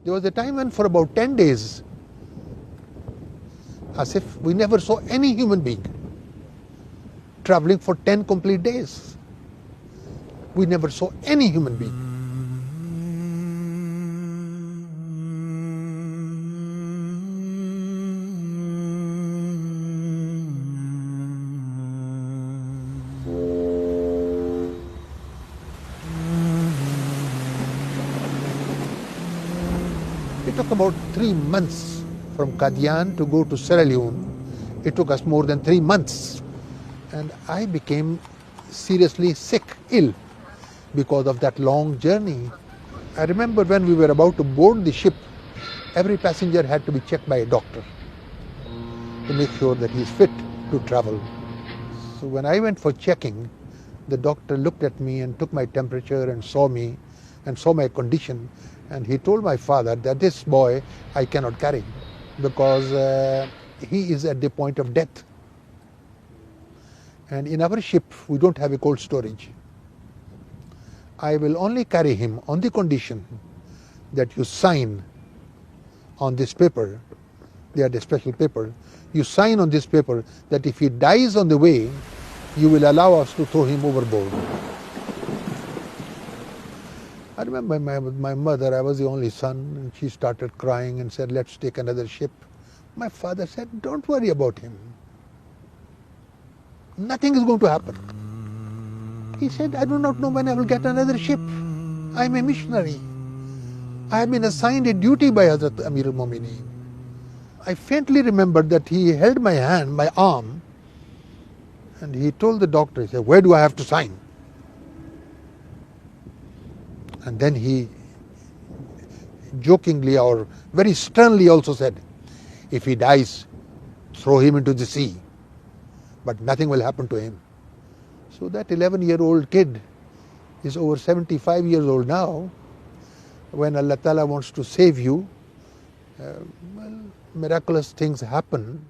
There was a time when for about 10 days, as if we never saw any human being, traveling for 10 complete days. We never saw any human being. It took about 3 months from Qadian to go to Sierra Leone. It took us more than 3 months. And I became seriously sick, ill, because of that long journey. I remember when we were about to board the ship, every passenger had to be checked by a doctor to make sure that he's fit to travel. So when I went for checking, the doctor looked at me and took my temperature and saw me and saw my condition. And he told my father that this boy I cannot carry because he is at the point of death. And in our ship, we don't have a cold storage. I will only carry him on the condition that you sign on this paper. They are the special paper. You sign on this paper that if he dies on the way, you will allow us to throw him overboard. I remember my mother, I was the only son, and she started crying and said, let's take another ship. My father said, don't worry about him. Nothing is going to happen. He said, I do not know when I will get another ship. I am a missionary. I have been assigned a duty by Hazrat Amir al-Momin. I faintly remember that he held my hand, my arm, and he told the doctor, he said, where do I have to sign? And then he jokingly or very sternly also said, if he dies, throw him into the sea, but nothing will happen to him. So that 11-year-old kid is over 75 years old now. When Allah Ta'ala wants to save you, miraculous things happen.